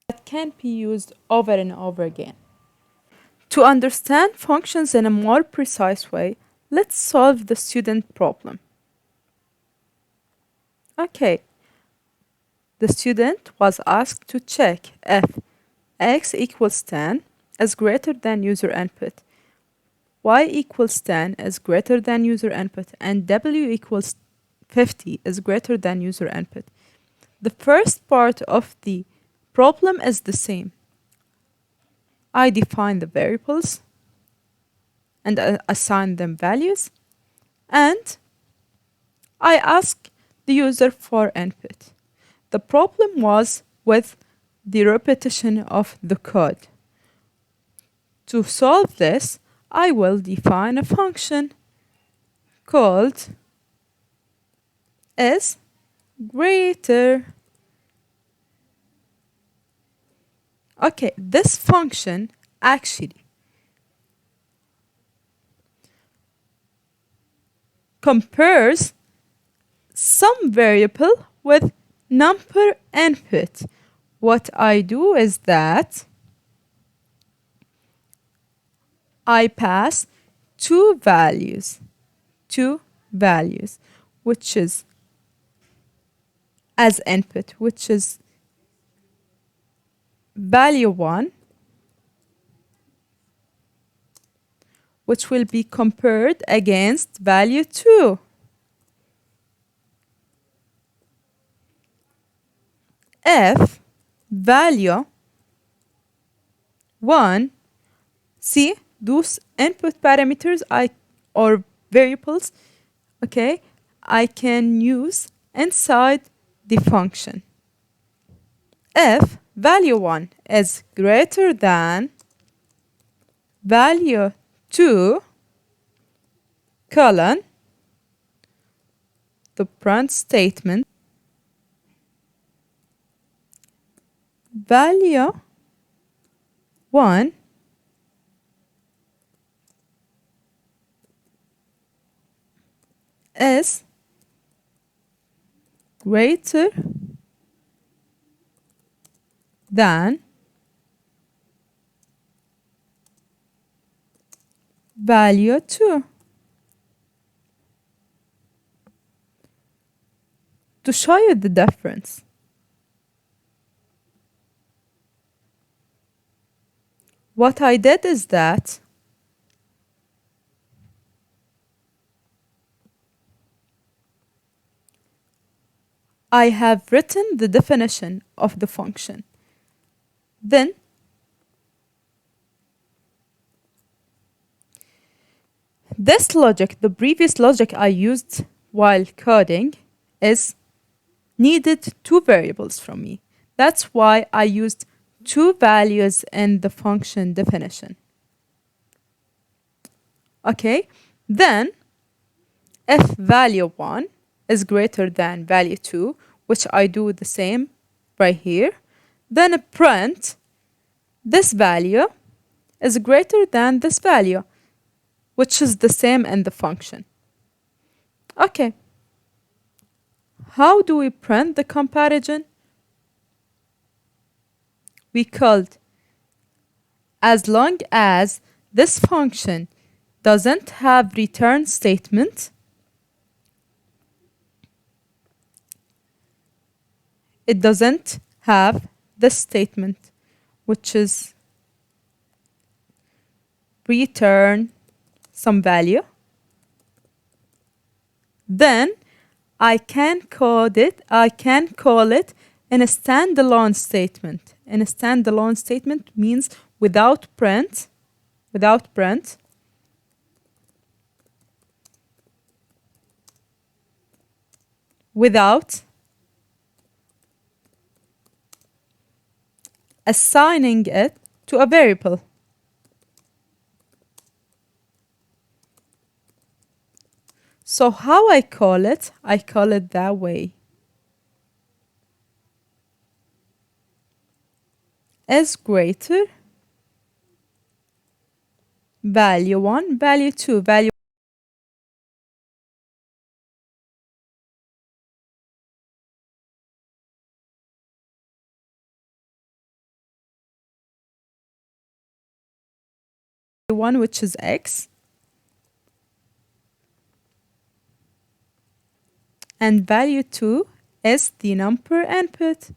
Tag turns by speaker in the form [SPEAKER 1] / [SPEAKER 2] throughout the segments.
[SPEAKER 1] that can be used over and over again. To understand functions in a more precise way, let's solve the student problem. Okay, the student was asked to check if x equals 10 is greater than user input, y equals 10 is greater than user input, and w equals 50 is greater than user input. The first part of the problem is the same. I define the variables and assign them values, and I ask the user for input. The problem was with the repetition of the code. To solve this, I will define a function called is greater. Okay, this function actually compares some variable with number input. What I do is that I pass two values, which is as input, which is value 1, which will be compared against value 2. If value 1, see those input parameters or variables, okay, I can use inside the function. If value 1 is greater than value 2 colon the print statement value 1 is greater than value 2. To show you the difference, what I did is that I have written the definition of the function. Then this logic, the previous logic I used while coding, is needed two variables from me. That's why I used two values in the function definition. Okay, then if value 1 is greater than value 2, which I do the same right here, then print this value is greater than this value, which is the same in the function. Okay, how do we print the comparison? We called as long as this function doesn't have return statement, it doesn't have this statement, which is return some value, then I can call it in a standalone statement. In a standalone statement means without print, without assigning it to a variable. So how I call it that way. Is greater value 1, value 2, value value 1, which is x, and value 2 is the number input.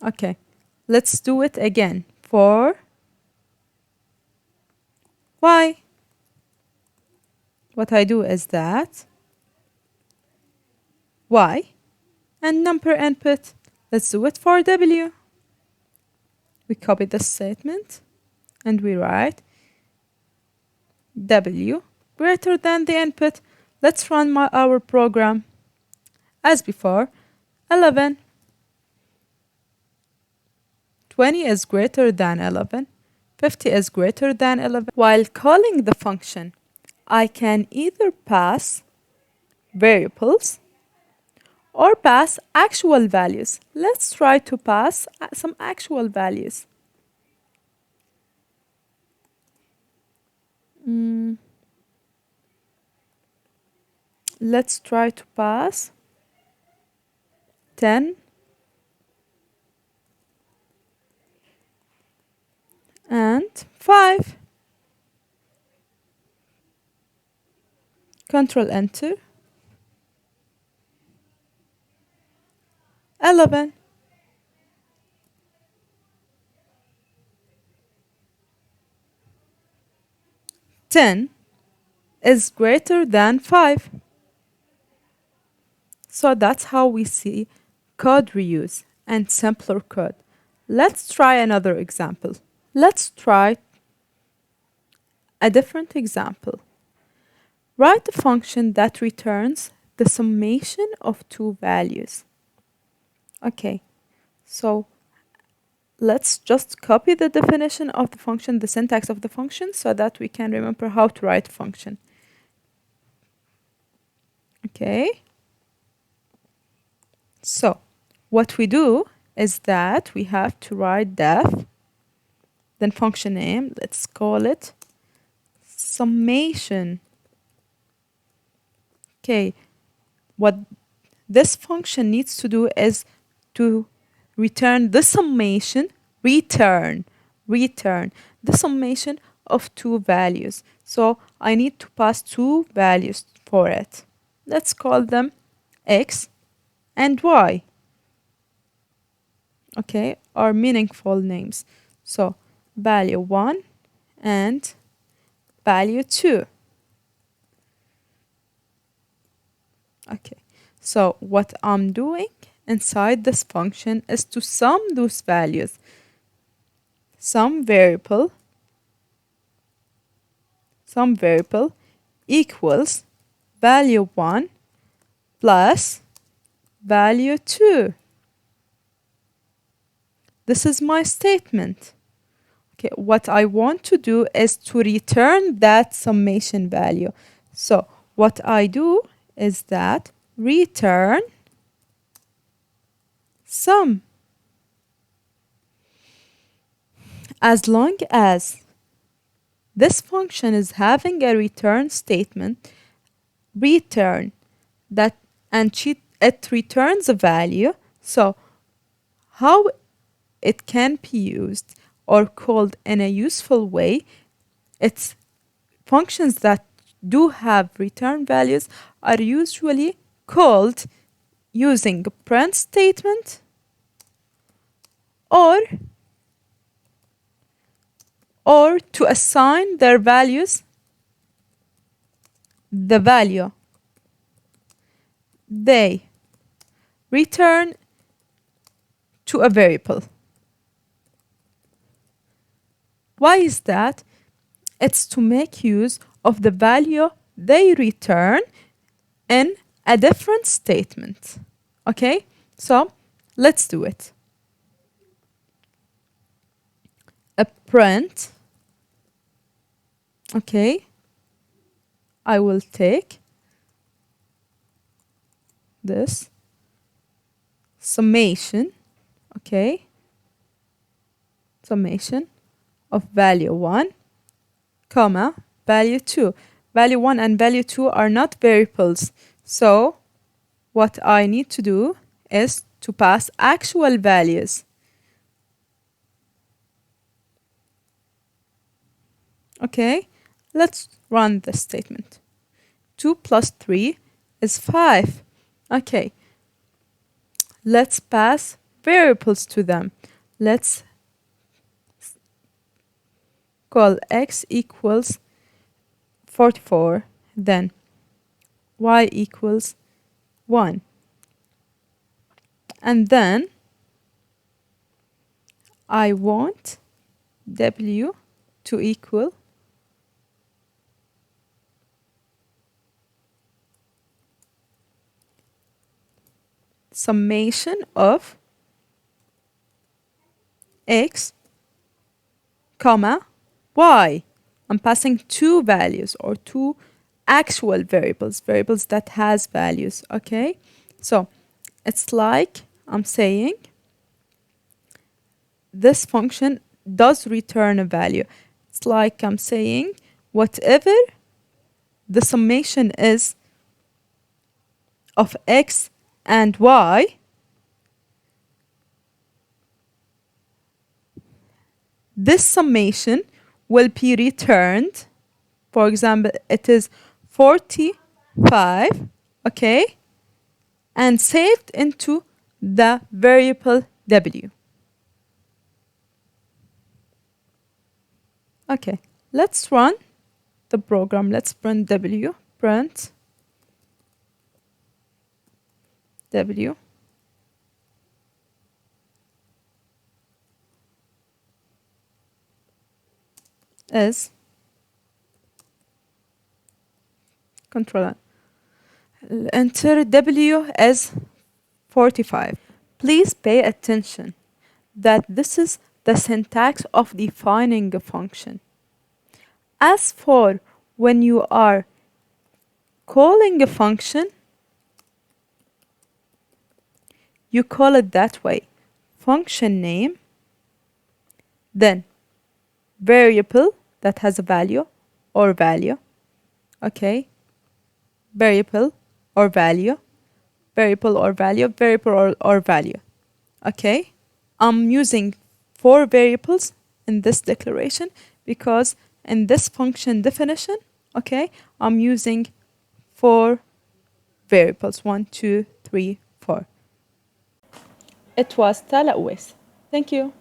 [SPEAKER 1] Okay, let's do it again. For y, what I do is that y and number input. Let's do it for w. We copy the statement and we write w greater than the input. Let's run our program. As before, 11. 20 is greater than 11. 50 is greater than 11. While calling the function, I can either pass variables or pass actual values. Let's try to pass some actual values. Let's try to pass 10 and 5. Control Enter. 11. 10 is greater than 5. So that's how we see code reuse and simpler code. Let's try another example. Let's try a different example. Write a function that returns the summation of two values. Okay, so let's just copy the definition of the function, the syntax of the function, so that we can remember how to write a function. Okay, so what we do is that we have to write def, then function name, let's call it summation. Okay, what this function needs to do is to return the summation, return the summation of two values. So I need to pass two values for it. Let's call them x and y. Okay, are meaningful names. So value 1 and value 2. Okay, so what I'm doing inside this function is to sum those values. Sum variable equals value 1 plus value 2. This is my statement. Okay, what I want to do is to return that summation value. So what I do is that return sum. As long as this function is having a return statement, return that, and it returns a value. So how it can be used or called in a useful way, it's functions that do have return values are usually called using a print statement or to assign their values the value they return to a variable. Why is that? It's to make use of the value they return in a different statement. Okay, so let's do it. A print. Okay, I will take this summation, okay, summation of value 1, comma, value 2. Value 1 and value 2 are not variables. So what I need to do is to pass actual values. Okay, let's run this statement. 2 plus 3 is 5. Okay, let's pass variables to them. Let's call x equals 44, then y equals 1. And then I want w to equal summation of x, comma, y. I'm passing two values or two actual variables that has values, okay? So it's like I'm saying this function does return a value. It's like I'm saying whatever the summation is of x and y, this summation will be returned. For example, it is 45, okay, and saved into the variable w. Okay, let's run the program. Let's print w, print w is control enter w as 45. Please pay attention that this is the syntax of defining a function. As for when you are calling a function, you call it that way. Function name, then variable that has a value or value, okay, variable or value, variable or value, variable or value, okay. I'm using 4 variables in this declaration because in this function definition, okay, I'm using 4 variables, 1, 2, 3, 4. It was Tala Uwais. Thank you.